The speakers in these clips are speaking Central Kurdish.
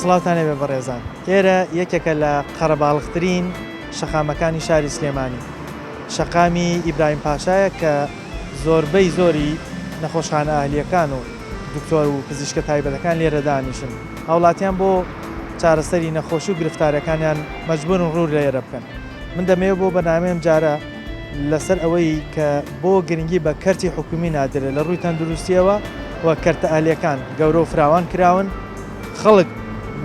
سڵاتانێ بێ بەڕێزان ئێرە یەکێکە لە قەرەباڵغترین شەقامەکانی شاری سلێمانی شەقامی ئیبراهیم پاشایە کە زۆربەی زۆری نەخۆشخانە ئاهلیەکان و دکتۆر و پزیشکە تایبەتەکان لێرە دانیشن هاوڵاتیان بۆ چارەسەری نەخۆشی و گرفتارەکانیان مەجبورن ڕوو لێرە بکەن من دەمەوێت بۆ بەنامەیەم جارە لەسەر ئەوەی کە بۆ گرنگی بە کەرتی حکومی نادرێت لە ڕووی تەندروستیەوە و کەرتە ئاهلیەکان گەورە و فراوان کراون خەڵک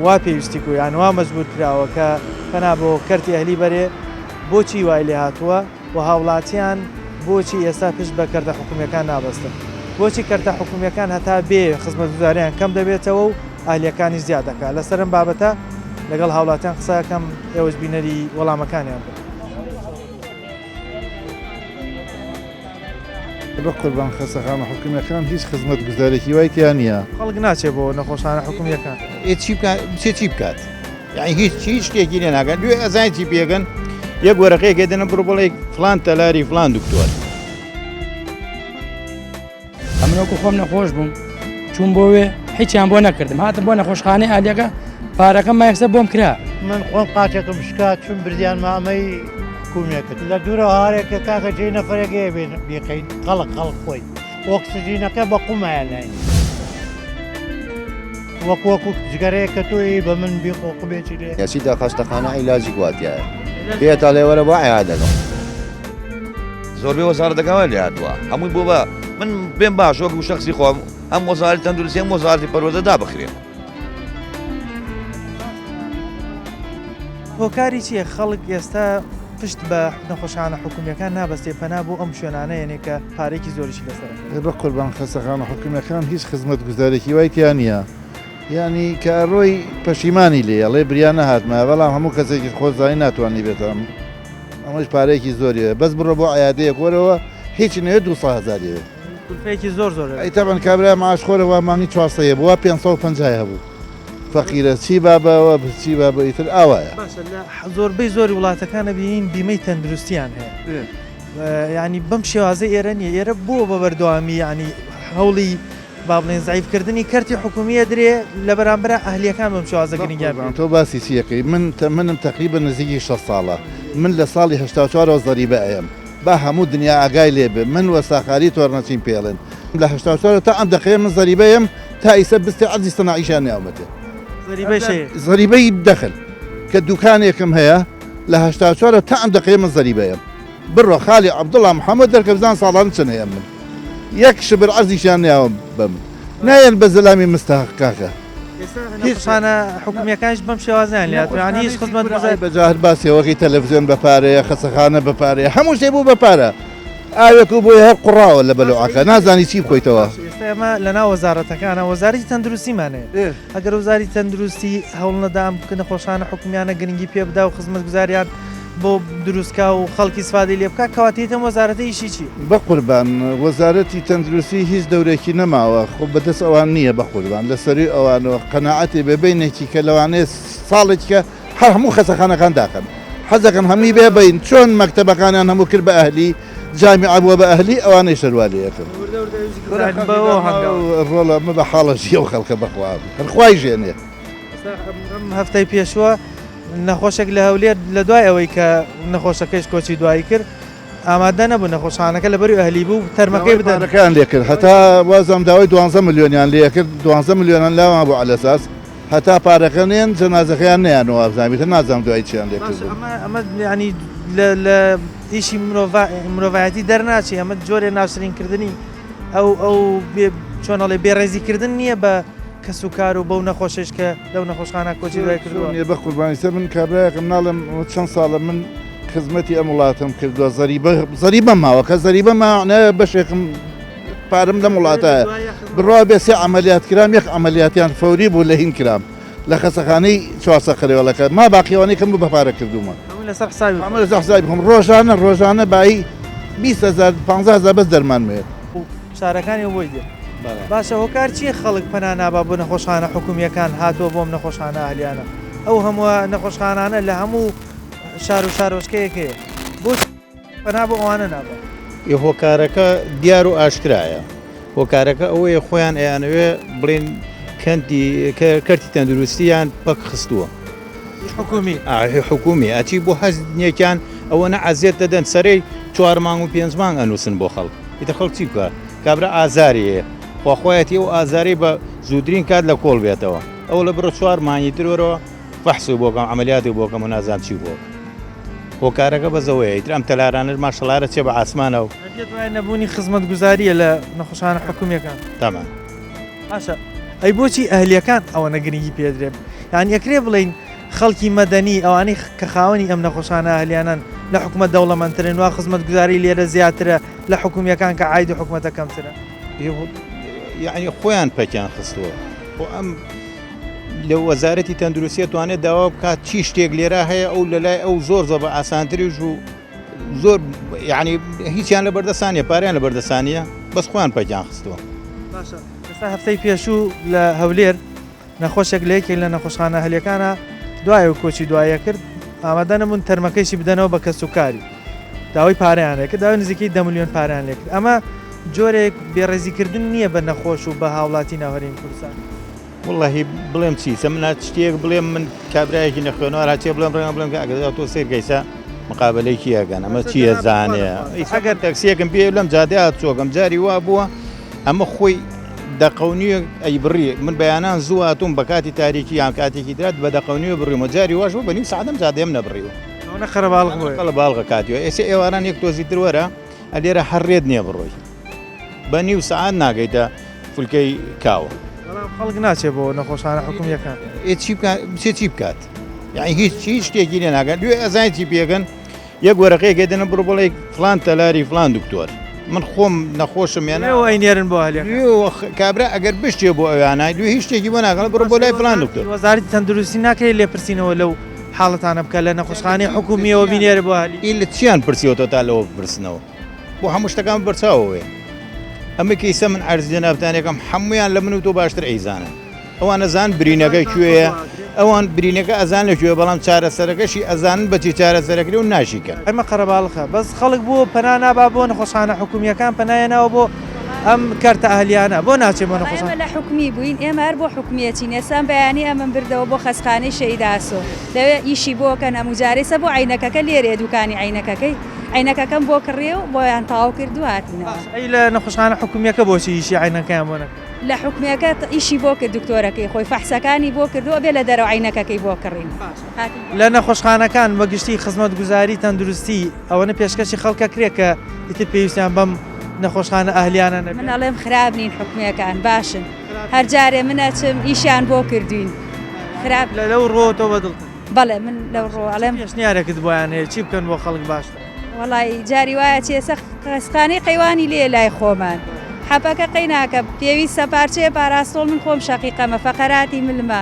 وا پێویستی و یان وا مەجبور کراوە کە پەنا بۆ کەرتی ئەهلی بەرێ بۆچی وای لێ هاتووە و هاوڵاتیان بۆچی ئێستا پشت بە کەرتە حکومیەکان نابەستن بۆچی کەرتە حکومیەکان هەتا بێ خزمەتگوزاریان کەم دەبێتەوە و ئاهلیەکانی زیاد دەکات لەسەرم بابەتە لەگەڵ هاوڵاتیان قسەکەم ئێوەش بینەری وەڵامەکانیان بێت. بە قوربان خەسەخانە حکومیەکان هیچ خزمەتگوزارێکی وای تیان نییە خەڵک ناچێت بۆ نەخۆشخانە حکومیەکان چی بکات یعنی هیچ شتێکی لێ ناکەن دوێ ئەزای چی پێگەن یەک وەرەقەیەک دێنە بڕۆ بڵێ فلان تەلاری فلان دکتۆر ئەمنۆکو خۆم نەخۆش بووم چوون بۆ وێ هیچیان بۆ نەکردم هاتم بۆ نەخۆشخانەی ئاهلیەکە پارەکەم مایەکسە بۆم کرا من خۆم قاچێکم شکات چون بردیان مامەی حکومیەکەت لە دوورە هارێکە کاکە جێ نەفرەگەیە بێقین خەڵک خۆی ئۆکسجینەکە بە قومایە لای وەکو جگەرەیە کە تۆی بە من بیقۆق بێتی لێ یاسیدا خەستەخانە عیلاجی گواتیایە پێتا لێوەرە بۆ عیادەکەم زۆربەی وەزارەتەکەمان لێ هاتووە هەمووی بۆ بە من پێم باش وەکو شەخسی خۆم ئەم وەزارەتی تەندروستی هەم وەزارەتی پەروەردە دابخرێن هۆکاری چییە خەڵک ئێستا پشت بە نەخۆشخانە حکومیەکان نابەستێ پەنا بۆ ئەم شوێنانە یعنی کە پارێکی زۆریشی لەسەر بە قوربان خەسەخانە حکومیەکان هیچ خزمەتگوزارێکی وای تیان نییە یعنی کە ڕۆی پەشیمانی لێ ئەڵێ بریان نەهاتمە بەڵام هەموو کەسێکی خۆزایی ناتوانانی بێتم ئەمەش پارەیەکی زۆریە بەس بڕۆ بۆ عیادەیە کۆرەوە هیچ نوێ 200,000 کولفەیەکی زۆر ئەیتەبەن کابرا ماعاشخۆرەوە مانگی 400 بووە 550 هەبوو فەقیرە چی بابەوە چی بابە ئیتر ئاوایە زۆربەی زۆری وڵاتەکانە بینین بیمەی تەندروستیان هەیە ینی بەم شێوازە ئێرە نیە ئێرە بۆ بە بەردەوامی ینی هەوڵی با بڵێن زعیفکردنی کەرتی حکومیە درێ لە بەرامبەر ئەهلیەکان بەم شێوازە گرنگیان تۆ باسی چیەکەی منم تقریبا نزیکی 6 ساڵە من لە ساڵی 84 زەریبە ئەم با هەموو دنیا ئاگای لێ بێ من وەساخاری تۆڕنەچین پێڵێن لە 84 تا ئەم دەقەیە من زەریبەیەم تا ئیسە بستی عەرزی سەناعیشان ناومەتێ زەریبەی دەخل کە دوکانێکم هەیە لە 84 تا ئەم دەقەیە من زەریبەیەم بڕۆ خالی عەبدوڵڵا محەممەد دەرکەبزان ساڵان چەند هەیە من یەک شبر عەرزیشان ناوم بم نایەن بە زەلامی مستەحق کاکە هیچخانە حکومیەکانش بەم شێوازیان لێ هاتووە هیچ خزمەتگوزار بەجاهر باسیەوەی تەلەڤیزیۆن بەپارەیە خەسەخانە بەپارەیە هەموو شتێ بوو بەپارە ئاوێک و بۆی هەر قوڕاوە لە بەلوعەکە نازانی چی بخۆیتەوە ئێستا ئێمە لەناو وەزارەتەکانە وەزارەتی تەندروستیمانەیە ئەگەر وەزاری تەندروستی هەوڵ نەدام بکە نەخۆشخانە حکومیانە گرنگی پێ بدا و خزمەتگوزاریان بۆ دروستکە و خەڵکی سوادی لێ بکە کەواتێتم وەزارەتە ئیشی چی بە قوربان وەزارەتی تەندروستی هیچ دەورێکی نەماوە خۆ بەدەست ئەوان نییە بە قوربان لەسەری ئەوانەوە قەناعەتی بەبینێکی کە لەوانەیە ساڵێککە هەر هەموو خەسەخانەکان داکەن حەزەکەن هەمی بێبین چۆن مەکتەبەکانیان هەموو کرد بە ئەهلی جامیعە بووە بە ئەهلی ئەوانەی شەروالەیەکەن ڕۆڵە مە بە حاڵەشی ئەو خەڵکە بەخوا هەرخوای ژێنێ هەفتەی پێشوە نەخۆشێک لە هەولێر لە دوای ئەوەی کە نەخۆشەکەش کۆچی دوایی کرد ئامادە نەبوو نەخۆشخانەکە لەبەری ئەهلی بوو تەرمەکەی بدەنەکان لێ کرد هەتا وازم داوای 12 ملیۆنیان لێ کرد 12 ملیۆنان لاوان بوو عەلەساس هەتا پارەکە نێن جەنازەکەیان نەیانەوە بزانیتە نازانم دوای چیان لێ کرد ئەمە ینی لە ئیشی مرۆڤایەتی دەرناچی ئەمە جۆرێ ناشرینکردنی ئەو چۆنەڵێ بێڕێزیکردن نییە بە کەس و کار و بەو نەخۆشش کە لەو نەخۆشخانە کۆچی دوای کردووە بە قوربانیسە من کابراایەکم ناڵم چەند ساڵە من خزمەتی ئەم وڵاتم کردووە زەریبە ماوە کە زەریبە ماوانە بەشێکم پارم لەم وڵاتایە بڕوا بێ سێ عەمەلیات کرام یەک عەمەلیاتیان فەوری بوو لە هین کرام لە خەسەخانەی چوارسە قرێوەڵەکە ما باقیەوەی کەم بوو بەپارە کردومە لەسەر حسابی لەسەر حسابی بخۆم ڕۆژانە بایی 20,000 15,000 بەس دەرمان مێت شارەکانی بۆی دێ باشە هۆکار چیە خەڵک پەنا نابا بۆ نەخۆشخانە حکومیەکان هاتووە بۆم نەخۆشخانە ئاهلیانە ئەو هەموو نەخۆشخانانە لە هەموو شار و شارۆچکەیەکەیە بۆ پەنا بۆ ئەوانە نابا هۆکارەکە دیار و ئاشکرایە هۆکارەکە ئەوەیە خۆیان ئەیانەوێ بڵێن کەرتی تەندروستیان پەک خستووە حکومی حکومی ئەچی بۆ هەزنیەکان ئەوەنە ئازیێت دەدەن سەرەی 4 مانگ و 5 مانگ ئەنووسن بۆ خەڵک ئیتە خەڵک چی بکە کابرا ئازاریەیە خواخوایەتی ئەو ئازاری بە زوودرین کات لە کۆڵ بێتەوە ئەو لە بڕۆ 4 مانگی ترەوە فەحسوی بۆکەم عملیاتی بۆکەم و نازان چی بۆ هۆکارەکە بەزەوەی تر ئەم تەلارانە ماشەڵارە چێ بە ئاسمانەوە نەبوونی خزمەت گوزاریە لە نەخۆشخانە حکومیەکان تەمان باشە ئەی بۆچی ئەهلیەکان ئەوە نەگرنگی پێدرێت یان یەکرێ بڵین خەڵکی مەدەنی ئەوانەی کە خاوەنی ئەم نەخۆشانە ئەهلیانان لە حکومەت دەوڵەمەندترن وا خزمەت گوزاری لێرە زیاترە لە حکومیەکان کە عاید و حکومەتە کەمترە یعنی خۆیان پەکیان خستووە بۆ ئەم لە وەزارەتی تەندروستی توانێت داوا بکات چی شتێک لێرە هەیە ئەو لەلای ئەو زۆر زۆر بە ئاسانتریش و زۆر یعنی هیچیان لە بەردەسانیە پاریان لە بەردەسانیە بەس خۆیان پەکیان خستووە باشە ئێستا هەفتەی پێشوو لە هەولێر نەخۆشێک لە یەکێک لە نەخۆشخانە ئەهلیەکانە دوایە و کۆچی دوایە کرد ئامادە نەبوون تەرمەکەیشی بدەنەوە بە کەسوکاری داوای پارەیان لێ کرد داوای نزیکەی 10 ملیۆن پارەیان لێ کرد ئەمە جۆرێک بێڕێزیکردن نییە بە نەخۆش و بە هاوڵاتی ناوەڕێی کوردستان واللهی بڵێم چی سەمنات شتێک بڵێم من کابراایەکی نەخوێنەوە هاچێ بڵێم ڕێگە بڵێم کە ئەگەر تۆ سیر گەیسا مقابلەیەکی یەکەن ئەمە چییە زانێ ئەگەر تەکسیەکەم پێ لەم جادەیە چۆکەم جاری وا بووە ئەمە خۆی دەقەونیە ئەی بڕی من بەیانان زوو هاتووم بە کاتی تاریکی یان کاتێکی درات بە دەقەونیە بڕیمە جاری واش بە نیم سعدەم جادەم نەبڕیوە خەرەباڵغ لە باڵغە کاتیوە ئێستا ئێواران یەک تۆزی تروەرە ئەلێرە هەڕێت نییە بڕۆی بە نیو سعات ناگەیتە فولکەی کاوە خەڵک ناچێت بۆ نەخۆشخانە حکومیەکان چی بکات یعنی هیچ شتێکی لێ ناگەن دوێ ئەزای چی پێگەن یەک وەرەقەیە گەدەنە بڕۆ بڵێ فلان تەلاری فلان دکتۆر من خۆم نەخۆشم یانە ئەینێرن بۆ هەلێ کابرا ئەگەر بشتێ بۆ ئەوانای دوێ هیچ شتێکی بۆ ناگەڵ بڕۆ بۆ لای فلان دکتۆر وەزارەتی تەندروستی ناکرێت لێپرسینەوە لەو حاڵەتانە بکە لە نەخۆشخانەی حکومیەوە بینێرە بۆ هەلی ئی لە چیان پرسیەوە تا لەوە بپرسنەوە بۆ هەموو شتەکان بەرچاوەوێ ئەمە کەیسە من عەرزیە نابتانێکم هەمویان لە من و تۆ باشتر ئەیزانن ئەوانە زان برینەکەی کوێیە ئەوان برینەکە ئەزان لەکوێ بەڵام چارەسەرەکەشی ئەزانن بەچی چارەسەرەکری و ناشیکە ئەمە قەرەباڵخە بەس خەڵک بۆ پەنا نابا بۆ نەخۆشخانە حکومیەکان پەنایەنەوە بۆ ئەم کارتە ئەهلیانە بۆ ناچێت بۆ نەخۆشخانە ئێمە لە حکومی بووین ئێمە هەر بۆ حکومیەتی نێسان بەیانی ئەمەم بردەوە بۆ خەسخانەی شەیداسۆ لەوێ ئیشی بۆکەن ئەموجارێسە بۆ عینەکەکە لێرێ دوکانی عینەکەکەی عینەکەکەم بۆ کڕێ و بۆیان تاو کرد و هاتینەوە ئەی لە نەخۆشخانە حکومیەکە بۆچی ئیشی عینەکەیان بۆ نەکرد لە حکومیەکە ئیشی بۆ کرد دکتۆرەکەی خۆی فەحسەکانی بۆ کردووە بێ لە دەرەوە عینەکەکەی بۆ کڕین لە نەخۆشخانەکان بەگشتی خزمەت گوزاری تەندروستی ئەوەنە پێشکەشی خەڵکە کرێ کە ئیتر پێویستیان بەم نەخۆشخانە ئەهلیانە نەبێت من ئەڵێم خراپ نین حکومیەکان باشن هەر جارێ منەچم ئیشیان بۆ کردوین خراپ لەو ڕۆتەوە بەدڵ بەڵێ من لەو ڕۆ ئەڵێم پێشنیارێکت بۆیان هەیە چی بکەن بۆ خەڵک باشتر وڵی جاری وایە چێسە خەسخانەی قەیوانی لێ لای خۆمان حەپەکە قەیناکە پێویستە پارچەیە پاراستۆڵ من خۆم شەقیقەمە فەقەراتی ملمە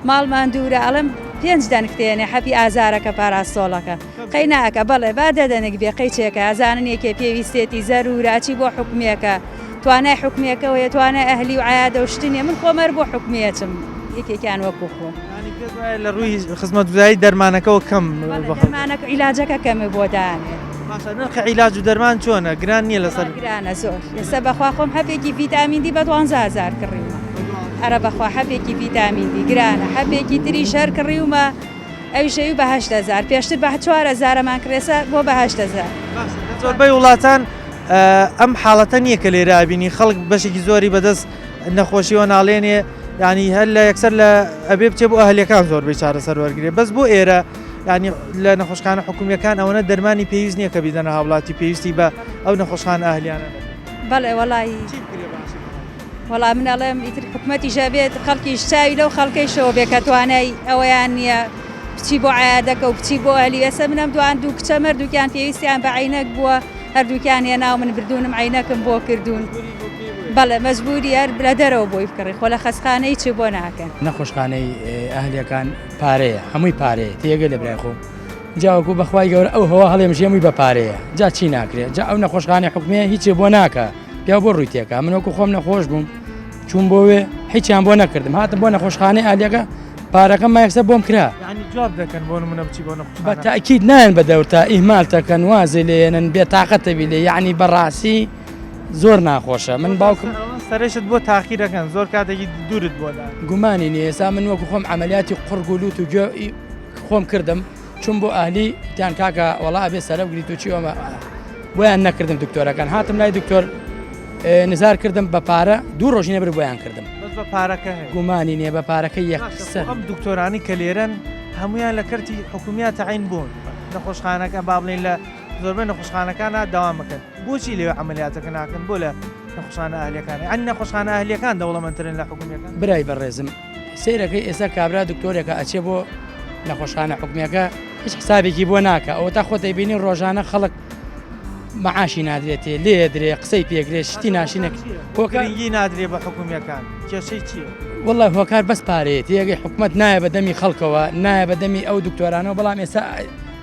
ماڵمان دوورە ئەڵم 5 دەنگتێنێ حەپی ئازارەکە پاراستۆڵەکە قەیناکە بەڵێ با دەدەنێک بێ قەیچێکە ئازانن یەکێ پێویستێتی زەروراچی بۆ حکومیەکە توانای حکومیەکەەوە توانای ئەهلی و عایادە و شتنیە من خۆمەر بۆ حکومیەتم یەکێکیان وەکو خۆ لە ڕووی خزمەت گوزاری دەرمانەکەەوە کەم دەرمانەکە عیلاجەکە کەمە بۆ دانێت نرخی عیلاج و دەرمان چۆنە گران نییە لەسەر گرانە زۆر ئێستا بەخوا خۆم هەبێکی ڤیتامین دی بە 12000 کڕیومە ئەرە بەخوا هەبێکی ڤیتامین دی گرانە هەبێکی تری شەر کڕیومە ئەویشەوی بە 8000 پێشتر بە 4000مان کرێسە بۆ بە 8000 زۆربەی وڵاتان ئەم حاڵەتە نییە کە لێرە بینی خەڵک بەشێکی زۆری بەدەست نەخۆشیەوە ناڵێنێ ینی هەر لە یەکسەر لە ئەبێ بچێ بۆ ئەهلیەکان زۆربەی چارەسەر وەرگێ بەس بۆ ئێرە ینی لە نەخۆشخانە حکومیەکان ئەوەنە دەرمانی پێویست نییە کە بیدەنە هاوڵاتی پێویستی بە ئەو نەخۆشخانە ئەهلیانە بەڵێ وەڵی وەڵام منەڵێم ئیتر حکومەتی ژەبێت خەڵکیش چاوی لەو خەڵکەیشەوە بێ کە توانای ئەوەیان نییە بچی بۆ عایادەکە و بچی بۆ ئەهلی ئێستا منەم دوان دوو کچە مەردووکیان پێویستیان بە عینەک بووە هەردووکیان هێناو من بردوونم عینەکم بۆ کردوون بەڵێ مەجبوری هەر لە دەرەوە بۆی بکڕی خۆ لە خەسخانەی چ بۆ ناکەن نەخۆشخانەی ئەهلیەکان پارەیە هەمووی پارەیە تێگە لە برای خۆ جاوەکو بەخوای گەورە ئەو هەوا هەڵێمژ هەمووی بە پارەیە جا چی ناکرێت جا ئەو نەخۆشخانەی حکومیە هیچێ بۆ ناکە پیا بۆ ڕووی تێکە من وەکو خۆم نەخۆش بووم چوون بۆوێ هیچیان بۆ نەکردم هاتم بۆ نەخۆشخانەی ئەهلیەکە پارەکەم مایەکسە بۆم کرا جواب دەکەن بۆ نمونە بچی بۆ نەخۆشخانە بە تاکید نایەن بە دەورتا ئیهمال دەکەن وازی لێنن بێتاقەتەوی لێ یعنی بەڕاستی زۆر ناخۆشە من باوکم سەرشت بۆ تاخیرەکەن زۆر کاتێکی دوورت بۆدا گومانی نیە ئێستا من وەکو خۆم عملیاتی قڕگ و لوت و گوێ خۆم کردم چون بۆ ئاهلی تیان کاکە وەڵا ئەبێ سەرە بگریت و چیوەمە بۆیان نەکردم دکتۆرەکان هاتم لای دکتۆر نزار کردم بە پارە دوو ڕۆژی نەبر بۆیان کردم بەس بە پارەکە هەیە گومانی نییە بە پارەکە یەکسەر ئەم دکتۆرانی کە لێرەن هەمویان لە کەرتی حکومیات تەعین بوون نەخۆشخانەکە با بڵێن لە زۆربەی نەخۆشخانەکانە داوام بکەن بۆچی لێوە عملیاتەکە ناکەن بۆ لە نەخۆشخانە ئاهلیەکان ئەنی نەخۆشخانە ئاهلیەکان دەوڵەمەندترن لە حکومیەکان برای بەڕێزم سیرەکەی ئێستا کابرا دکتۆرێکە ئەچێ بۆ نەخۆشخانە حکومیەکە هیچ حسابێکی بۆ ناکە ئەوە تا خۆتەی بینی ڕۆژانە خەڵک مەعاشی نادرێتێ لێ درێ قسەی پێگرێت شتی ناشینەک هۆکارنگی نادرێ بە حکومیەکان کێشەی چییە؟ والله هۆکار بەس پارێت یەگەی حکومت نایە بە دەمی خەڵکەوە نایە بە دەمی ئەو دکتۆرانەوە بەڵام ئێستا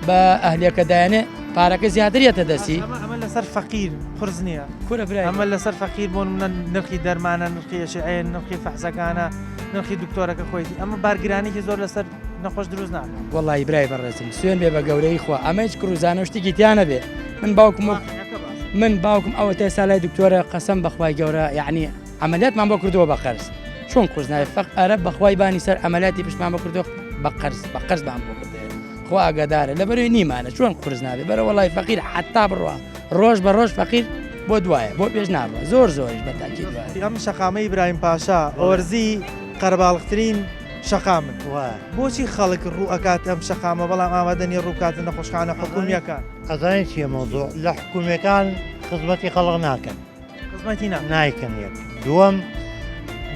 بە ئەهلیەکە دایانێ پارەکە زیاترێتە دەسی ئەمە لەسەر فەقیر قرز نییە کورە برای ئەمە لەسەر فەقیر بۆن منە نرخی دەرمانە نرخی ئەشعین نرخی فەحزەکانە نرخی دکتۆرەکە خۆیتی ئەمە بارگرانێکی زۆر لەسەر نەخۆش دروست ناکە وڵی برای بەڕێزم سوێن بێ بە گەورەی خوا ئەمە هیچ کروزانە شتێکی تیانە بێ من باوکم ئەوە تا سالای دکتۆرە قەسەم بەخوای گەورە یعنی عملیاتمان بۆ کردەوە بە قەرز چۆن قرز ناوێت فەق ئەرە بەخوای بانی سەر عملیاتی پشتمان بۆ کردو بە قەرزمان بۆ کردێ خوا ئاگادارە لە بەروی نیمانە چۆن قرز نابێت بەرە وڵی فەقیر حتا بڕوە ڕۆژ بە ڕۆژ فەقیر بۆ دوایە بۆ پێش نابڕە زۆر زۆریش بەتاکی دوایە ئەم شەقامە ئیبراهیم پاشا ئۆرزی قەرەباڵغترین شەقامن بۆچی خەڵک ڕوو ئەکات ئەم شەقامە بەڵام ئامادەنی ڕووکاتە نەخۆشخانە حکومیەکان ئەزانانی چیە مۆزۆ لە حکومیەکان خزمەتی خەڵق ناکەن خزمەتی نایکەن یەک دووەم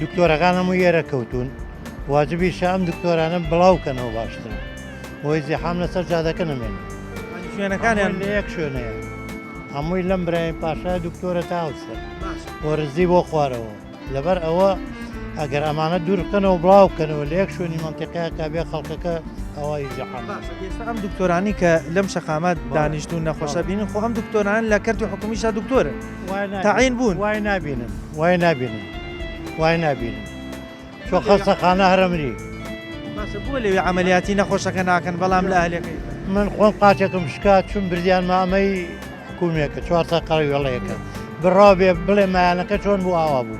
دکتۆرەکان هەموو یێرە کەوتون واجبی شام دکتۆرانە بڵاوکەنەوە باشترە بۆی زیحام لەسەر جادەکە نەمێن شوێنەکانیان لە یەک شوێنەیە هەمووی لەم برایم پاشا دکتۆرە تاوسە وەرزی بۆ خوارەوە لەبەر ئەوە ئەگەر ئەمانە دوورکەنەوە بڵاوکەنەوە لە یەک شوێنی منتیقەیە کابێ خەڵکەکە ئەوەی زیحام ئێستا ئەم دکتۆرانی کە لەم شەقامات دانیشتون نەخۆشە بینن خۆ ئەم دکتۆران لە کەرتی حکومیشا دکتۆرن تەعین بوون وای نابینن وای نابینن وای نابینن چۆ خەستەخانە هەرەمری بۆ لەوێ عملیاتی نەخۆشەکە ناکەن بەڵام لە ئەهلەکەی من خۆم قاچێکم شکات چون بردیان مامەی حکومیەکە چوارسە قەڕی وێڵەیەەکە بڕا بێ بڵێ مایانەکە چۆن بوو ئاوا بوو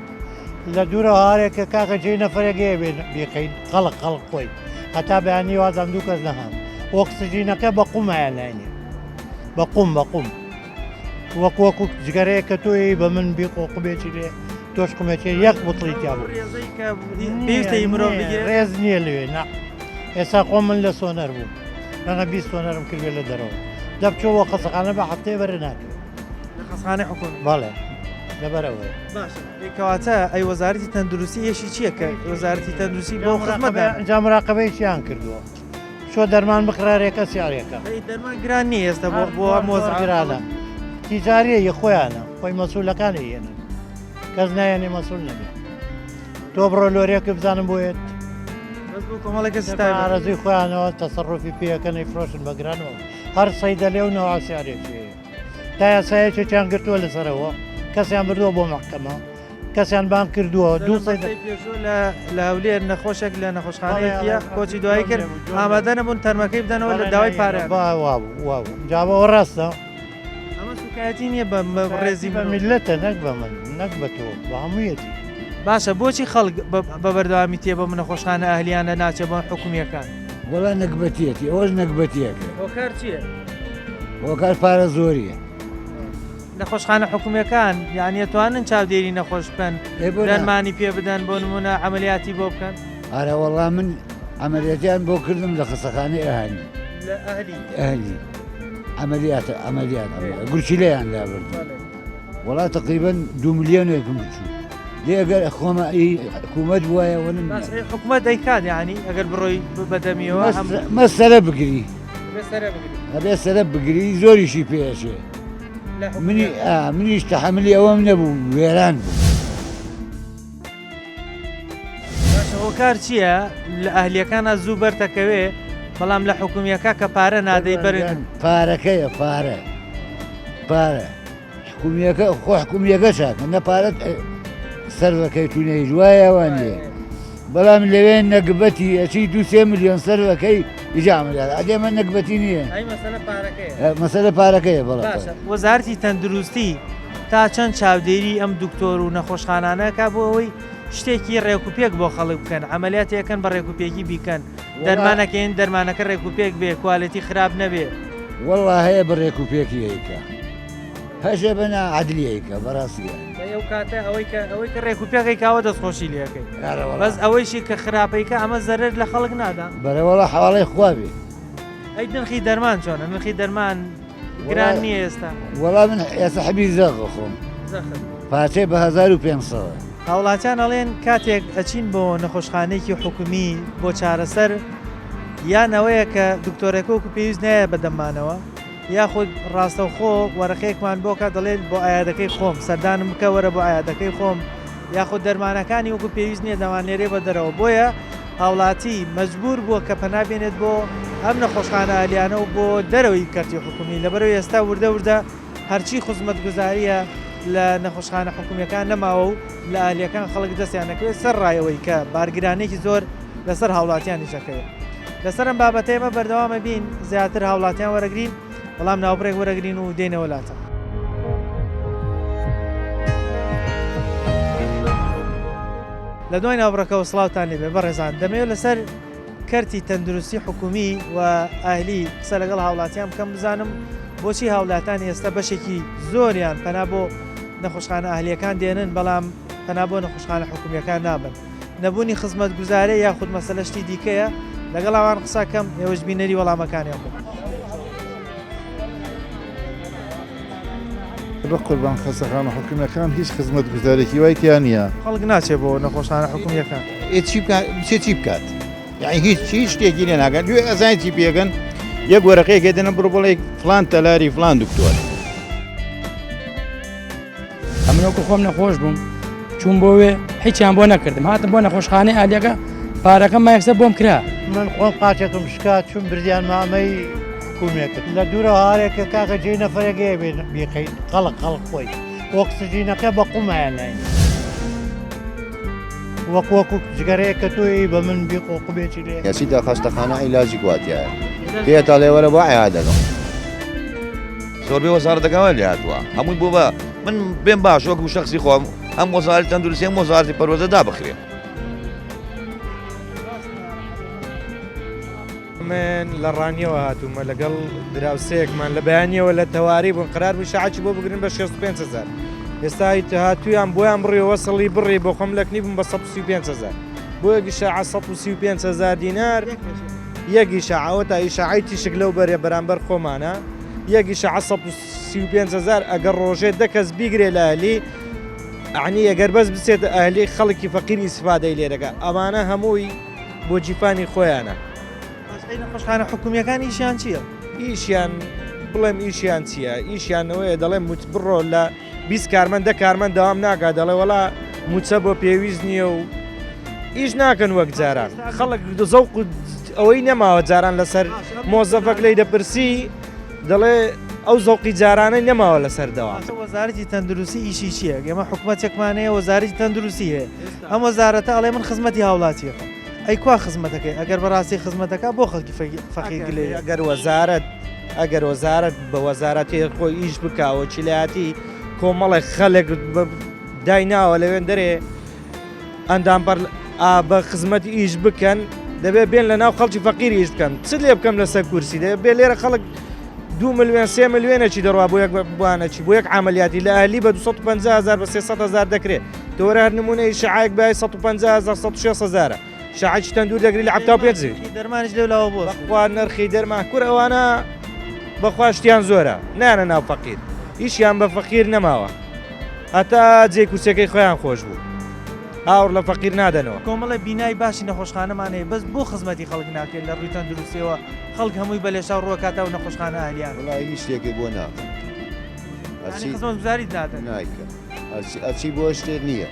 لە دوورە هارێکە کاکە جێی نەفرەگەیە بێقین خەڵق خۆی هەتا بەیانی وازام دوو کەس نەهام ئۆکسسیژینەکە بە قومایان لاینێ بە قوم وەکو جگەرەیە کە تۆی بە من بیقۆقبێکی لێ تۆش قومێکی یەک بڵی تیا بوو پێویستەی مرۆڤ ڕێز نییە لەوێ نا ئێستا خۆم من لە سۆنەر بوو ڕەنە 20 سۆنەرم کردوێ لە دەرەوە دەبچەوە قەسەخانە بە هەفتەیە بەرە ناکرێت لە قەسەخانەی حکومی بەڵێ لەبەرەوەی کەواتە ئەی وەزارەتی تەندروستی ئێشی چییە کە وەزارەتی تەندروستی بۆ خزمەتدا جا مراقبەی چیان کردووە شۆ دەرمان بخرارێکە سیارێکە دەرمان گران نیە ئێستا بۆ مۆزگرانە تیجاریە خۆیانە خۆی مەسوولەکانی هێنن کەس نایەنێ مەسوول نەبێت تۆ بڕۆ لۆرێکە بزانم بۆیت کۆمەڵێکە ئارەزوی خۆیانەوە تەسەڕۆفی پێەکەنەی فرۆشن بەگرانەوە هەر سەیدە لێونەوە سیارێکی تا یاسایەکێکیان گرتووە لەسەرەوە کەسیان بردووە بۆ محکەمە کەسیان بان کردووە دوو لە هەولێر نەخۆشێک لە نەخۆشخانەیەکیە کۆچی دوایی کرد ئامادە نەبوون تەرمەکەی بدەنەوە لە داوای پارە جاوەوە ڕاستە ئەمە سوکایەتی نییە بە ڕێزی بە میلەتە نەک بە من نەک بە تۆ بە هەموویەتی باشە بۆچی خەڵک بە بەردەوامی تێ بە نەخۆشخانە ئەهلیانە ناچێت بۆ حکومیەکان وەڵا نەکبەتیەتی ئەوەش نەکبەتیەکە هۆکار چییە؟ هۆکار پارە زۆریە نەخۆشخانە حکومیەکان یعنی توانن چاودێری نەخۆش بکەن دەرمانی پێ بدەن بۆ نمونە عملیاتی بۆ بکەن ئارە وەڵا من عملیاتیان بۆ کردم لە قسەخانەی ئەهانی لە ئەهلی عملیات گورچیلەیان لابردی وەڵا تقریبا 2 ملیۆنێکم بچوو لێ ئەگەر خۆمە حکوومەت وایە وەنم حکوومەت دەیکات یعنی ئەگەر بڕۆی بەدەمیەوە مەسەرە بگری ئەبێ سەرە بگری زۆریشی پێشێ منیش تەحملی ئەوەم نەبوو وێران بوو هۆکار چییە لە ئەهلیەکانە زوو بەرتەکەوێ بەڵام لە حکومیەکە کە پارە نادەی بەرن پارەکەیە پارە حکومیەکە خۆ حکومیەکە چاکە نە پارەت سەرەکەی تونەی جوایەوان لێ بەڵام لەوێ نەگبەتی ئەچی 2 ملیۆن سەرەکەی ئیجامەدار ئەدێمە نەگبەتی نییە مەسەلە پارەکەیە بەڵام وەزارەتی تەندروستی تا چەند چاودێری ئەم دکتۆر و نەخۆشخانانەکە بۆ ئەوەی شتێکی ڕێکوپێک بۆ خەڵک بکەن ئەمەلیاتەکەن بە ڕێکوپێکی بیکەن دەرمانەکەین دەرمانەکە ڕێکوپێک بێ کوالەتی خراپ نەبێ والله هەیە بە ڕێکوپێکی هەیەکە هەژێ بەنا عەدلیەیەکە بەڕاستیە ئەو کاتە ئەوەی کە ڕێکوپێکێکاوە دەستخۆشی لەکەی بەس ئەوەیشی کە خراپەیکە ئەمە زەرر لە خەڵک نادا بەرەوەڵە حواڵی خوا بێ ئەی نرخی دەرمان چۆنە نرخی دەرمان گران نییە ئێستا وەڵام من ئێستا حەبی زەغ خۆم پارچەی بە 1500 هاوڵاتیان ئەڵێن کاتێک ئەچین بۆ نەخۆشخانەیەکی حکومی بۆ چارەسەر یان ئەوەیە کە دکتۆرەکە وەکو پێویست نایە بەدەمانەوە یاخود ڕاستەوخۆ وەرەقەیەکمان بۆکە دەڵێن بۆ ئایادەکەی خۆم سەردانم بکە وەرە بۆ ئایادەکەی خۆم یاخود دەرمانەکانی وەکو پێویست نییە دەوانێرێ بە دەرەوە بۆیە هاوڵاتی مەجبور بووە کە پەنابێنێت بۆ ئەم نەخۆشخانە ئالیانە و بۆ دەرەوەی کەرتی حکومی لەبەرەوەی ئێستا وردە هەرچی خزمەتگوزاریە لە نەخۆشخانە حکومیەکان نەماوە و لە ئالیەکان خەڵک دەستیانەکەوێت سەر ڕایەوەی کە بارگرانێکی زۆر لەسەر هاوڵاتیانی شەکەوێت لەسەر ئەم بابەتەیە ئێمە بەردەوامە بین زیاتر هاوڵاتیان وەرەگرین بەڵام ناوبڕێک وەرەگرین و دێنە وڵاتە لە دوای ناوبڕەکەەوە سڵاوتان لێبێ بەڕێزان دەمەوێت لەسەر کەرتی تەندروستی حکومی و ئاهلی قسە لەگەڵ هاوڵاتیان بکەم بزانم بۆچی هاوڵاتانی ئێستا بەشێکی زۆریان پەنا بۆ نەخۆشخانە ئاهلیەکان دێنن بەڵام پەنا بۆ نەخۆشخانە حکومیەکان نابن نەبوونی خزمەتگوزارە یاخود مەسەلە شتی دیکەیە لەگەڵ ئەوان قسەکەم ئێوەش بینەری وەڵامەکانیان بوو بە قوربان خەسەخانە حکومیەکان هیچ خزمەتگوزارێکی وای تیان نییە خەڵک ناچێت بۆ نەخۆشخانە حکومیەکان چی بکات یعنی هیچ شتێکی لێ ناکات دوێ ئەزای چی پێگەن یەک وەرەقەیەک دێنە بڕۆ بڵێ فلان تەلاری فلان دکتۆر ئەمنەوەکو خۆم نەخۆش بووم چوون بۆوێ هیچیان بۆ نەکردم هاتم بۆ نەخۆشخانەی ئالیەکە پارەکەم مایەکسە بۆم کرا من خۆم قاچێکم شکات چون بردیان مامەی حکومیەکەت لە دوورە هارێکە کاکە جێی نەفرەگەیە بیقین خەڵق خۆی ئۆکسجینەکە بە قومایان ناین وەکو جگەرەیە کە تۆی بە من بیقۆق بێکی لێ یاسیدا خەستەخانە عیلاجی گواتیایە پێتا لێوەرە بۆ عیادەکەم زۆربەی وەزارەتەکەەوە لێ هاتووە هەمووی بۆ بە من بێن باش وەکو شخصی خۆم ئەم وەزارەتی تەندروستی ئەم وەزارەتی پەروەردە دابخرێ من لە ڕانیەوە هاتوومە لەگەڵ دراوسەیەکمان لە بەیانیەوە لە تەواری بوون قرار بوو شەعاکی بۆ بگرن بە 65,000 ئێستا هاتوویان بۆیان بڕیەوە سەڵی بڕی بۆ خۆم لەکنی بووم بە 135,000 بۆ یەکی شەعە 135,000 دینار یەکی شەعەوە تا ئیشاعی تیشک لەو بەرێ بەرامبەر خۆمانە یەکی شەعە 135,000 ئەگەر ڕۆژێ دە کەس بیگرێ لە ئەهلی ئەعنی ئەگەر بەس بچێتە ئەهلی خەڵکی فەقیری ئیسفادەی لێ دەکات ئەمانە هەمووی بۆ جیفانی خۆیانە نەخۆشخانە حکومیەکان ئیشیان چییە؟ ئیشیان بڵێم ئیشیان چییە؟ ئیشیانەوەیە دەڵێم موت بڕۆ لە 20 کارمەندە کارمەند دەوام ناکات دەڵێ وەڵا موچە بۆ پێویست نییە و ئیش ناکەن وەک جاران خەڵک زەوق ئەوەی نەماوە جاران لەسەر مۆزەفەک لی دەپرسی دەڵێ ئەو زەوقی جارانەی نەماوە لەسەردەوە وەزارەتی تەندروستی ئیشی چییە؟ ئێمە حکوومەتێکمانەیە وەزارەتی تەندروستی هەیە ئەم وەزارەتە ئەڵێ من خزمەتی هاوڵاتیەکە ئەی کوا خزمەتەکەی ئەگەر بەڕاستی خزمەتەکە بۆ خەڵکی فەقیر گلێ ئەگەر وەزارەت بە وەزارەتی خۆی ئیش بکاوە چیلایەتی کۆمەڵی خەلێک دایناوە لەوێن دەرێ ئەندامپەر بە خزمەتی ئیش بکەن دەبێت بێن لە ناو خەڵکی فەقیری ئیش بکەن چ لێ بکەم لەسەر کورسی دەبێت لێرە خەڵک 2 ملیۆن 3 ملیۆنێکی دەڕوا بۆ یەک بوانەکی بۆ یەک عملیاتی لە ئەهلی بە 250,000 بە 300,000 دەکرێت تۆرە هەر نمونەی شەعایەک بای 150,000 160,000 شەعاکی تەندور دەگری لە عەبتا و پێنجێ دەرمانش لەولاوە بۆ بەخوا نرخی دەرمان کور ئەوانە بەخوا شتیان زۆرە نانە ناو فەقیر هیچیان بە فەقیر نەماوە هەتا جێ کورسەکەی خۆیان خۆش بوو هاوڕ لە فەقیر نادەنەوە کۆمەڵە بینای باشی نەخۆشخانەمانەیە بەس بۆ خزمەتی خەڵک ناکرێت لە ڕووی تەندروستیەوە خەڵک هەمووی بەلێشا و ڕۆکاتە و نەخۆشخانە ئاهلیان وڵای هیچ شتێکی بۆ ناکەن خزمەتگوزاریت نادەن نایکە ئەچی بۆ شتێک نییە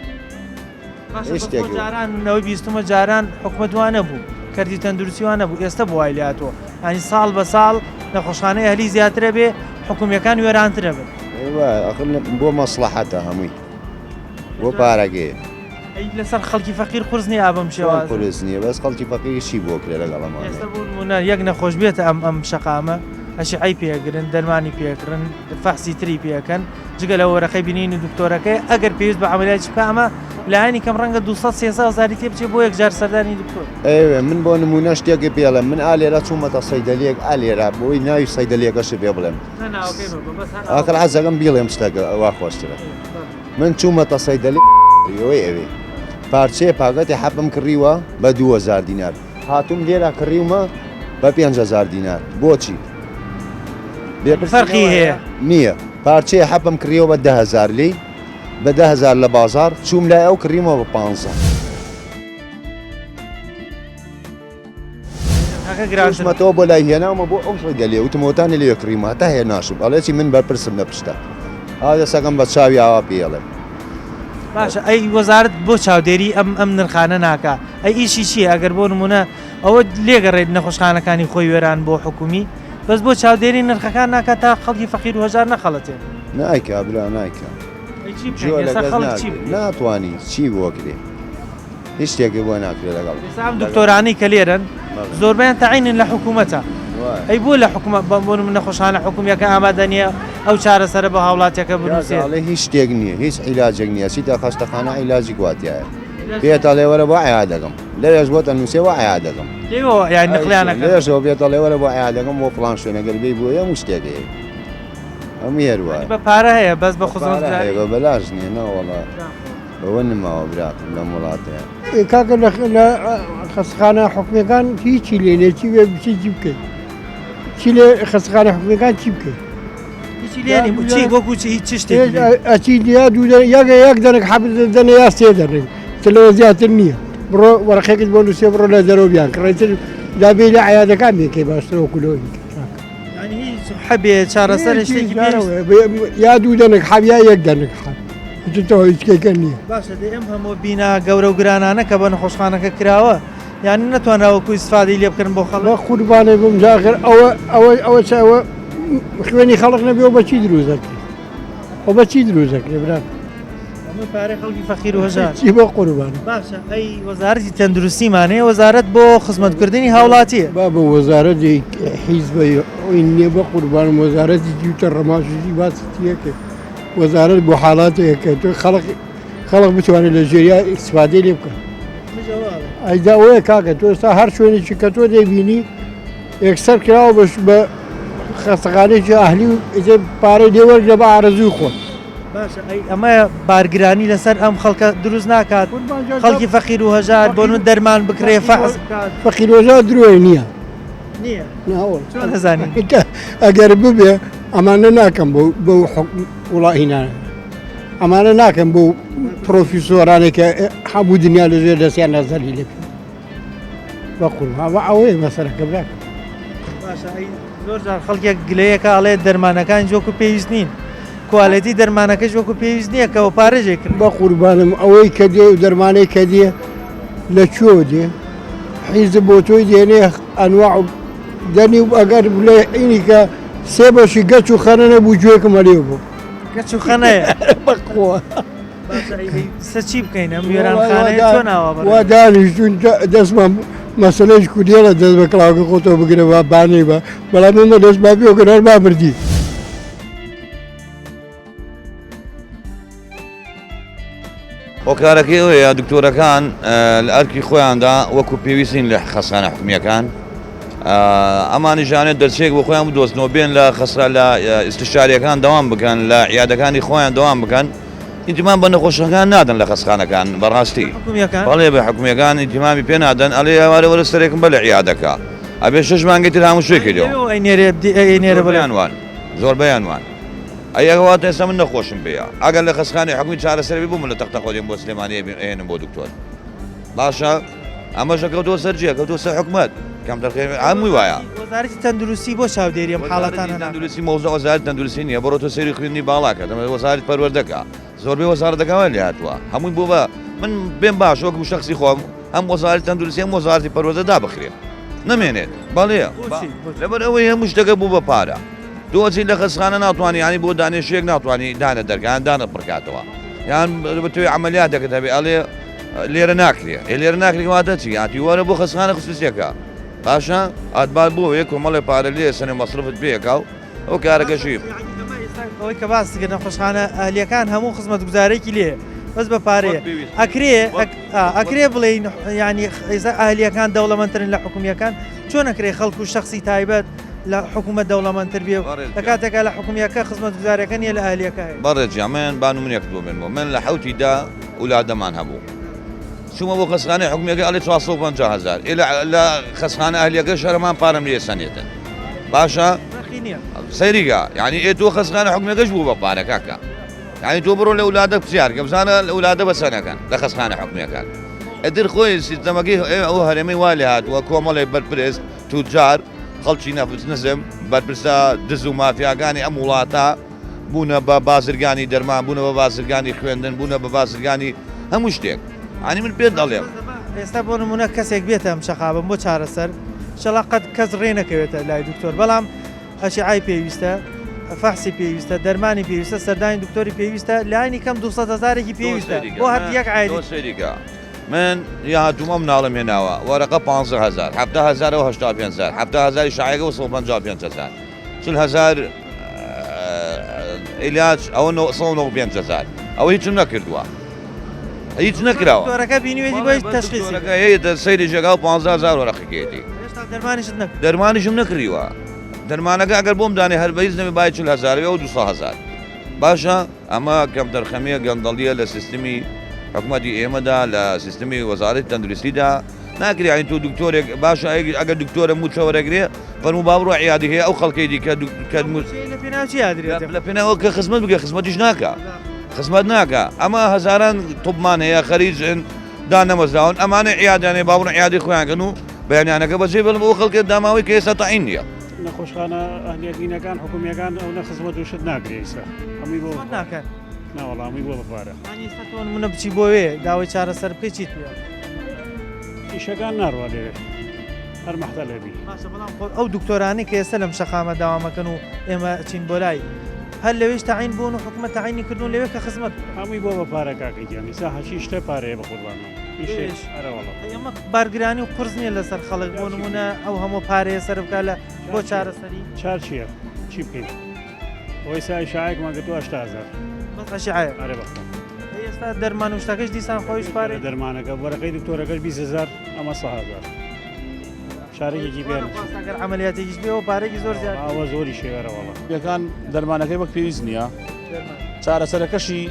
جارانەوەی بیستمە جاران حکومەتوانە بوو کەرتی تەندروستیوانە بوو ئێستا بۆ وای لاتەوە ئەنی ساڵ بە ساڵ نەخۆشخانەی ئەهلی زیاترە بێ حکومیەکان وێرانترە بن بۆ مەسلحەتە هەمووی بۆ پارەگەیە لەسەر خەڵکی فەقیر قورس نییە ئابم شێوە قورس نییە بەس خەڵکی فەقیری چی بۆ کرێ لەگەڵ ئەمانە ئێستا بوون یەک نەخۆش بێتە ئەم شەقامە ئەشعی پێگرن دەرمانی پێکردن فەحسی تری پێکەن جگە لە وەرەقەی بینینی دکتۆرەکەی ئەگەر پێویست بە عملیاتی بکە ئەمە لایەنی کەم ڕەنگە 200-300 تێ بچێت بۆ یەکجار سەردانی دکتۆر. ئێوێ من بۆ نمونە شتێکی پێڵم من ئالێرە چوومەتە سەیدەلێک ئالێرە بۆی ناوی سەیدەلێکەش پێ بڵێم ئاخر حەزەکەم بیڵێم شتێکە ئەوە خۆشترە من چوومەتە سەیدەلێ ئەوێ پارچەیە پاگەتی حەپم کڕیوە بە 2000 دینار هاتووم لێرە کڕیومە بە 5000 دینار بۆچی؟ فەرقی هەیە نییە پارچەیە حەپم کڕیەوە بە 10,000 لی بە 10,000 لە بازار چووم لای ئەو کڕیمەوە بە 15. گراشمەتەوە بۆ لای هێناومە بۆ ئەو سەیدەلێ وتمەوەتانی لێ کڕیمە تا هێناشم ئەڵێکی من بەرپرسم لە پشتە ئادەسەکەم بە چاوی ئاوا پێڵێم. باشە ئەی وەزارت بۆ چاودێری ئەم نرخانە ناکە ئەی ئیشی چییە ئەگەر بۆ نمونە ئەوە لێگەڕێت نەخۆشخانەکانی خۆی وێران بۆ حکومی بەس بۆ چاودێری نرخەکان ناکات تا خەڵکی فەقیر و هەژار نەخەڵەتێن نایکە برا نایکە ناتوانی چی بۆکرێ هیچ شتێکی بۆ ناکرێت لەگەڵ ئەم دکتۆرانەی کە لێرن زۆربیان تەعینن لە حکوومەتە ئەی بۆ لە حکوومەت بۆ من نەخۆشخانە حکومیەکە ئامادە نییە ئەو چارەسەرە بە هاوڵاتیەکە بنووسێت هیچ شتێک نییە هیچ عیلاجێک نییە چیتە خەستەخانە عیلاجی گواتیایە پێتە لێوەرە بۆ عیادەکەم لەوێش بۆ تەنووسێەوە عیادەکەم لێشەوە بێتە لێوەرە بۆ عیادەکەم بۆ فڵان شوێنەگەر بێ بۆ هەموو شتێکەیە ئەمی هەروە بە پارە هەیە بەس بە خزمەت بە بەلاژ نییە نەوەڵە بەوە نماوە براکم لەم وڵاتەیە کاکە لە خەستەخانە حکومیەکان هیچی لێنێ چی وێ بچی بکەیت چی لێ خەستەخانە حکومیەکان چی بکەیت ئەچی یەک دەنێک حەبت دەنێ یا سێ دەنێک تلەوە زیاتر نییە بڕۆ وەرەقێکت بۆ نووسێ بڕۆ لە دەرەوە بیان کڕێتر دابێ لە عیادەکان بێکەی باشترەوە کولەوەی حەبێ چارەسەر شتێکی یا دوو دەنێک حەب یا یەک دەنێک حەبتەوە هیچکێکە نییە باشە ئەم هەموو بینا گەورە و گرانانە کە بە نەخۆشخانەکە کراوە یان نەتوانراوەکو ئیسفادەی لێ بکردن بۆ خەڵک قوربانێ بم جاخر ئەوە چاوە خوێنی خەڵک نەبێەوە بەچی دروزەکە ئەو بەچی دروزەکرێ برا پارەی خەڵکی فەقیر و هەژار چی بۆ قوربان باشە ئەی وەزارەتی تەندروستیمانەیە وەزارەت بۆ خزمەتکردنی هاوڵاتیە با بە وەزارەتی حیزبە ئەوی نییە بە قوربانم وەزارەتی دیوتە ڕەماشی باسیەکە وەزارەت بۆ حاڵاتەیەکە تۆ خەڵک بتوانێت لە ژێریا ئیسفادەی لێ بکەن ئەیدا ئەوەیە کاکە تۆ ئێستا هەر شوێنێکی کە تۆ دەبینی یەکسەر کراوە بە خەستەخانەیەکی ئاهلی و پارەی دێوەرگرە بە ئارەزووی خۆن باشە ئەمە بارگرانی لەسەر ئەم خەڵکە دروست ناکات خەڵکی فەقیر و هەژار بۆ من دەرمان بکرێ فەقیر و هەژار درۆی نییە نەزانین ئەگەر ببێ ئەمانە ناکەم بۆ وڵاهینانە ئەمانە ناکەم بۆ پرۆفیسۆرانێکە هەموو دنیا لەژێر دەستیان نەزەری لێ بەقول ئەوەیە مەسەرەکە براکە زۆر جار خەڵکێک گلەیەکە ئاڵێ دەرمانەکان جۆکو پێویست نین کوالەتی دەرمانەکەش وەکو پێویست نییە کەەوە پارێژێ کرد بە قوربانم ئەوەی کە دێ و دەرمانەی کە دێ لە چۆ دێ حیزب بۆ تۆی دێنێ ئەنواع دەنی و ئەگەر بڵێ ئینی کە سێ بەشی گەچ و خەنە نەبوو گوێکمە لێ بوو گەچ و خەنەیە بەخۆ چی بکەین ئەم وێرانخانەیە چۆن ناوە وا دانیشتون دەستمان مەسەلەش کودێڵە دەست بە کڵاوکە خۆتەوە بگرە بە بانەی بە بەڵام ئێمە دەست با بێوگەرار با بردی هۆکارەکەی ئەوەیە دکتۆرەکان لە ئەرکی خۆیاندا وەکو پێویستین لە خەستەخانە حکومیەکان ئەمانیژانێت دەرچێک بۆ خۆیان بدۆستنەوە بێن لە خەسرا لە ئیستشاریەکان دەوام بکەن لە عیادەکانی خۆیان دەوام بکەن ئینتیمان بە نەخۆشەکان نادەن لە خەستەخانەکان بەڕاستی بەڵێ بە حکومیەکان ئینتیمامی پێ نادەن ئەڵێ ئەوارە وەرە سەرێکم بە لە عیادەکە ئەبێ 6 مانگی تر هەموو شوێ کردەوە بەیانوان زۆر بەیانوان ئەیەوات ئێستا من نەخۆشم بێە ئەگەر لە خەستەخانەی حکومی چارەسەری بووم لە تەختە خۆدیم بۆ سلێمانی هێنم بۆ دکتۆر باشە ئەمەش کەوتۆ سەرجیە کەوتۆ سەر حکومەت کەم دەرخێ هەمووی وایە وەزارەتی تەندروستی بۆ چاودێری ئەم حاڵەتانە تەندروستی مۆزە وەزارەتی تەندروستی نییە بڕۆ تۆ سەیری خوێندنی باڵاکە دەمە وەزارەتی پەروەردەکە زۆربەی وەزارەتەکەوە لێ هاتووە هەمووی بۆ بە من بێم باش وەکو شەخسی خۆم ئەم وەزارەتی تەندروستی ئەم وەزارەتی پەروەردە دابخرێ نەمێنێت بەڵێ لەبەر ئەوەی هەموو شتەکە بوو بە پارە دۆچی لە خەستەخانە ناتوانانی ینی بۆ دانێشەیەک ناتوانانی دانە دەرگان دانە بڕکاتەوە یان بە توێ عملیاتەکە دەبێ ئەڵێ لێرە ناکرێ لێرە ناکرێتواتە چی هاتی وەرە بۆ خەستەخانە خصوصیەکە باشە ئاتبار بۆ یە کۆمەڵی پارە لێ سنێ مەصرفت بێکاو ئەو کارەکەشی ئەوەی کە باس کرد نەخۆشخانە ئەهلیەکان هەموو خزمەت گوزارێکی لێ بەس بە پارەیە ئەکرێ بڵێن ینی ئەهلیەکان دەوڵەمەندترن لە حکومیەکان چۆن ئەکرێ خەڵکو و شخصی تایبەت لە حکوومەت دەوڵەمەندتر بێ لە کاتێکا لە حکومیەکە خزمەت گوزارەکە نیە لە ئەهلیەکە بەڕێجیا من بانو منێک بۆ بێنەوە من لە حوتیدا ولادەمان هەبوو چوومە بۆ خەسخانەی حکومیەکە ئەڵێ 450,000 لە خەسخانە ئەهلیەکە شەرمان پارەم لێ سەنێتن باشە سەیریگا یعنی ئێ تۆ خەسخانە حکومیەکەش بوو بە پارە کاکە یعنی تۆ بڕۆ لە ولادە پرسیار کە بزانە لە ولادە بەسەنەکەن لە خەسخانە حکومیەکان ئەدر خۆی سیستەمەکەی ئەو هەرێمەی وا لێ هاتووە کۆمەڵی بەرپرس توجار خەڵکی نەزم بەرپرسە دز و مافیاکانی ئەم وڵاتە بوونە بە بازرگانی دەرمان بوونە بە بازرگانی خوێندن بوونە بە بازرگانی هەموو شتێک ئانی من پێ دەڵێم ئێستا بۆ نمونە کەسێک بێتە ئەم شەقابم بۆ چارەسەر شەڵا قەت کەس ڕێ نەکەوێتە لای دکتۆر بەڵام ئەشعای پێویستە فەحسی پێویستە دەرمانی پێویستە سەردانی دکتۆری پێویستە لایانی کەم 200,000 پێویستە بۆ هەر یەک عیدیکە من یا هاتوومە مناڵم هێناوە وەرەقە 15,000 7,000 و 85,000 7,000 شعایگە و 155,000 40,000 عیلاج ئەوە 195,000 ئەوە هیچم نەکردووە هیچ نەکراوە دکتۆرەکە بینیوێتی بۆی تەشخیصەکە سەیری جێگا و 15,000 وەرەقەکێتی دەرمانیشم نەکریوە دەرمانەکە ئەگەر بۆم دانێ هەربەیز نەبێ باید 40,000 و 200,000 باشە ئەمە کەم دەرخەمیە گەندەڵیە لە سیستمی حکوومەتی ئێمەدا لە سیستمی وەزارەتی تەندروستیدا ناکری ئاین تۆ دکتۆرێک باشە ئەگەر دکتۆرە موچەوەرەگرێ فەرموو با بڕۆ عیادی هەیە ئەو خەڵکەی دیکە لە پێناوە کە خزمەت بگە خزمەتیش ناکە خزمەت ناکە ئەمە هەزاران توپمان هەیە خەریجن دانەمەزراون ئەمانە عیادیانێ با بڕۆ عیادی خۆیان کەن و بەیانیانەکە بەجێ بڵم ئەو خەڵکە داماوەی کە ئێستا تەعین نییە نەخۆشخانە ئەهلیەتینەکان حکومیەکان ئەو نەخزمەت و شت ناگرێسە هەمووی بۆ ناکەن ناوەڵامی بۆ بەپارە منە بچی بۆوێ داوای چارەسەر بکەی چیت پێ ئیشەکان ناڕوا لێرێ هەر مەحتە لەبی ئەو دکتۆرانی کە ئێستا لەم شەقامە داوامەکەن و ئێمە چین بۆ لای هەر لەوێش تەعین بوون و حکومەت تەعینی کردوون لەوێ کە خزمەت هەمووی بۆ بەپارە کاکەیانی سا هەچی شتە پارەیە بە قوربانەوە ئەمە بارگرانی و قرس نییە لەسەر خەڵک بۆ نمونە ئەو هەموو پارەیە سەر بکە لە بۆ چارەسەری چار چییە چی بکەین ئەوەی سای شایەکمان کە 8,000 بەشعایە ئێستا دەرمان و شتەکەش دیسان خۆیش پارێ دەرمانەکە وەرەقەی دکتۆرەکەش 20,000 ئەمە 100,000 شارێکی بێن ئەگەر عملیاتێکیش بێەوە پارێکی زۆر زیاد ئەوە زۆری شێوەرەوەڵە یەکان دەرمانەکەی وەک پێویست نییە چارەسەرەکەشی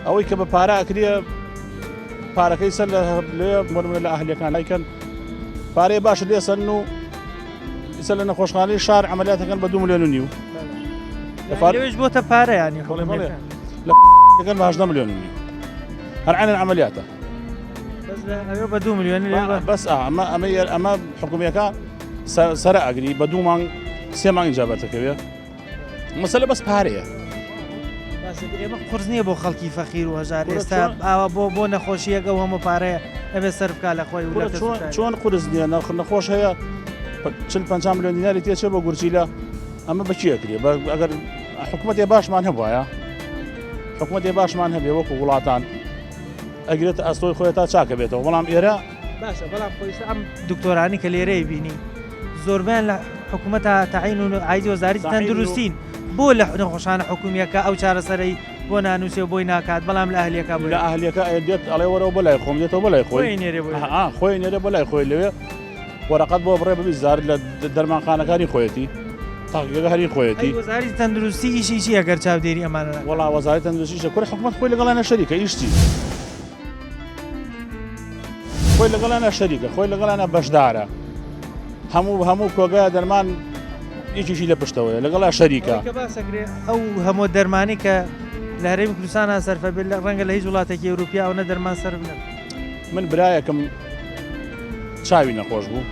ئەوەی کە بە پارە ئەکرێ پارەکەی سەر لێ لە ئەهلیەکان لایکەن پارەی باشە لێسەن و سەر لە نەخۆشخانەی شار عملیاتەکەن بە 2.5 ملیۆن لەوێش بۆتە پارە ینی لەگەن بە 8 ملیۆن هەر عینەن عملیاتە بە 2 ملیۆن بەس ئەمە حکومیەکە سەرە ئەگری بە 2 مانگ 3 مانگ ئیجابەتەکەوێ مەسەلە بەس پارەیە ئێمە قرس نییە بۆ خەڵکی فەقیر و هەژار ئێستا ئاوا بۆ نەخۆشیەکە و هەموو پارەیە ئەبێ سەرفکە لە خۆی چۆن قرس نییە نەخۆش هەیە 40-50 ملیۆن دیناری تێچێ بۆ گورجیلە ئەمە بەچیەکرێ ئەگەر حکوومەتێ باشمان هەبووایە حکوومەتێ باشمان هەبێ وەکو وڵاتان ئەگرێت ئەستۆی خۆی تا چاکە بێتەوە بەڵام ئێرە باشە بەڵام خۆیستا ئەم دکتۆرانی کە لێرەی بینی زۆربیان لە حکوومەتە تەعین و عیدی وەزارەتی تەندروستین بۆ لە نەخۆشخانە حکومیەکە ئەو چارەسەرەی بۆ نانووسێ بۆی ناکات بەڵام لە ئەهلیەکە لە ئەهلیەکە دێت ئەڵێ وەرەوە بە لای خۆم دێتەوە بە لای خۆی خۆی نێرە بە لای خۆی لەوێ وەرەقەت بۆ بڕێ ببیزار لە دەرمانخانەکانی خۆیەتی تاقیەکە هەری خۆیەتی وەزارەتی تەندروستی ئیشی ئەگەر چاودێری ئەمانە وەڵا وەزارەتی تەندروستیشە کوڕی حکوومەت خۆی لەگەڵانە شەریکە ئیشتی خۆی لەگەڵانە شەریکە خۆی لەگەڵانە بەشدارە هەموو کۆگای دەرمان یەکیشی لە پشتەوەیە لەگەڵا شەریکە ئەو هەموو دەرمانی کە لە هەرێمی کوردستانە سەرفە بێت لە ڕەنگە لە هیچ وڵاتێکی ئەوروپیا ئەوە دەرمان سەر بنێت من برایەکەم چاوی نەخۆش بوو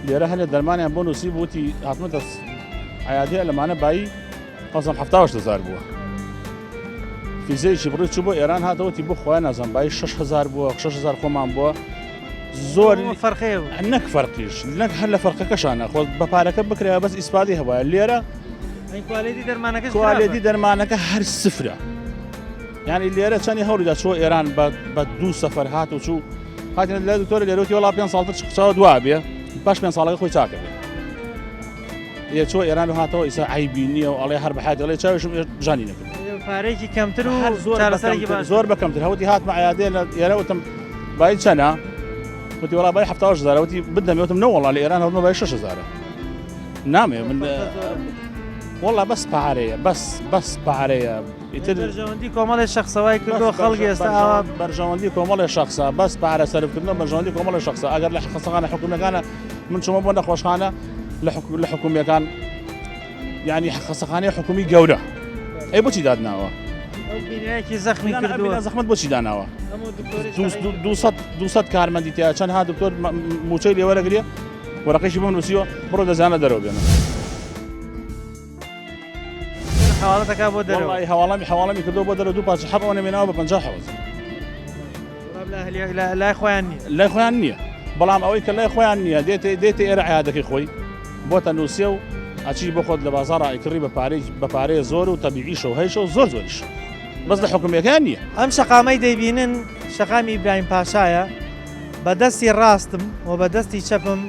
لێرە هەلێ دەرمانیان بۆ نووسی بووتی هاتمەتە عیادەیە لەمانە بایی 5,000 بووە فیزەیەکی بڕی چوو بۆ ئێران هاتەوەتی بۆ خۆیان نازان بای 6,000 بووە 6,000 خۆمان بووە زۆر فەرقێ نەک فەرقیش نەک هەر لە فەرقەکەشانە خۆ بە پارەکە بکرێ بەس ئیسپادی هەبایە لێرە کوالێتی دەرمانەکە هەر سفرە یعنی لێرە چەندی هەوڵیدا چۆ ئێران بە 2 سەفەر هات و چوو هاتین لە دکتۆری لێرەوتی وڵا 5 ساڵتر چاوە دوا بێ باش 5 ساڵەکە خۆی چاکە بێ یە چۆ ئێران و هاتەوە ئیسا عیبی نییە و ئەڵێ هەر بەحات ئەڵێ چاویشم ژانی نەکرد پارێکی کەمتر و زۆر بەکەمتر هەوتی هاتمە عیادێ لە ئێرە وتم بای چەنە وتی وڵا بای 7,000 وتی بدەمێ وتم نەوەڵا لە ئێران هەڵمە بای 6,000 نامێ من وڵا بەس پارەیە بەس پارەیە بەرژەوەندی کۆمەڵی شخصەوای کردو خەڵکی ئێستا بەرژەوەندی کۆمەڵی شخصە بەس پارە سەرکردنەوە بەرژەوەندی کۆمەڵی شخصە ئەگەر لە خەسەخانە حکوومیەکانە من چوومە بۆ نەخۆشخانە لە حکوومیەکان یعنی خەسەخانەی حکومی گەورە ئەی بۆچی دادناوە بینایەکی زەخمی کردووە زەخمت بۆچی داناوە 200 کارمەندی تیا چەند ها دکتۆر موچەی لێوەرەگرێ وەرەقەیشی بۆ نووسیوە بڕۆ دەزانە دەرەوە بێنە حواڵەتەکە بۆ دەرەوە هەواڵەمی کردو بۆ دەرە دوو پاچ حەبەوە نەمێناوە بە 50 حەوز لای خۆیان نییە لای خۆیان نییە بەڵام ئەوەی کە لای خۆیان نییە دێتە ئێرە عیادەکەی خۆی بۆتە نووسێ و ئەچی بۆ خۆت لە بازاڕ ئایکڕی بە پارەیە زۆر و تەبیعیشە و هەیشە و زۆر زۆریش بەس لە حکوومیەکان نییە ئەم شەقامەی دەیبینن شەقامی ئیبراهیم پاشایە بەدەستی ڕاستم و بەدەستی چەپم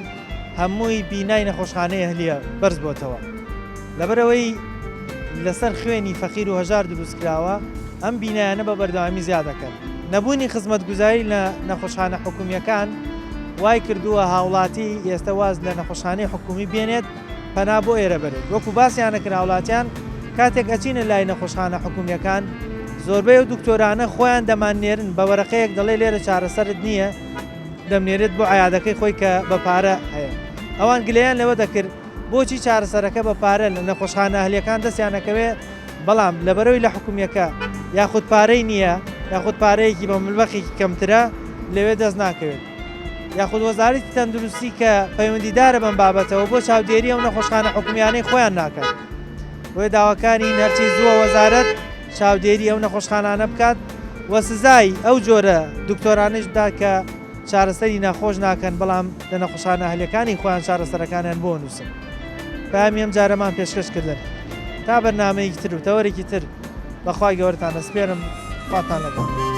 هەمووی بینای نەخۆشخانەی ئەهلیە بەرز بۆتەوە لەبەرەوەی لەسەر خوێنی فەقیر و هەژار دروست کراوە ئەم بینایانە بە بەردەوامی زیاد دەکەن نەبوونی خزمەتگوزاری لە نەخۆشخانە حکوومیەکان وای کردووە هاوڵاتی ئێستا واز لە نەخۆشخانەی حکومی بێنێت پەنا بۆ ئێرە بێت وەکو باسییانە کرد هاوڵاتیان کاتێک ئەچینە لای نەخۆشخانە حکومیەکان زۆربەی و دکتۆرانە خۆیان دەمانێرن بە وەرەقەیەک دەڵێ لێرە چارەسەرت نییە دەمنێرێت بۆ عیادەکەی خۆی کە بە پارە هەیە ئەوان گلەیان لەوە دەکرد بۆچی چارەسەرەکە بە پارە لە نەخۆشخانە ئەهلیەکان دەستیانەکەوێ بەڵام لەبەرەوەی لە حکومیەکە یاخود پارەی نییە یاخود پارەیەکی بە ملبەخێکی کەمترە لەوێ دەست ناکەوێت یاخود وەزارەتی تەندروستی کە پەیوەندیدارە بەم بابەتەوە بۆ چاودێری ئەو نەخۆشخانە حکومیانەی خۆیان ناکات بۆیە داواکانی نەرچی زووە وەزارەت چاودێری ئەو نەخۆشخانانە بکات وە سزای ئەو جۆرە دکتۆرانشدا کە چارەسەری ناخۆش ناکەن بەڵام لە نەخۆشخانە ئەهلیەکانی خۆیان چارەسەرەکانیان بۆ نووسن پامی ئەم جارەمان پێشکەشکردن تا بەرنامەیەکی تر و تەوەرێکی تر بەخوای گەورەتان دەسپێرم خواتان لەگەڵ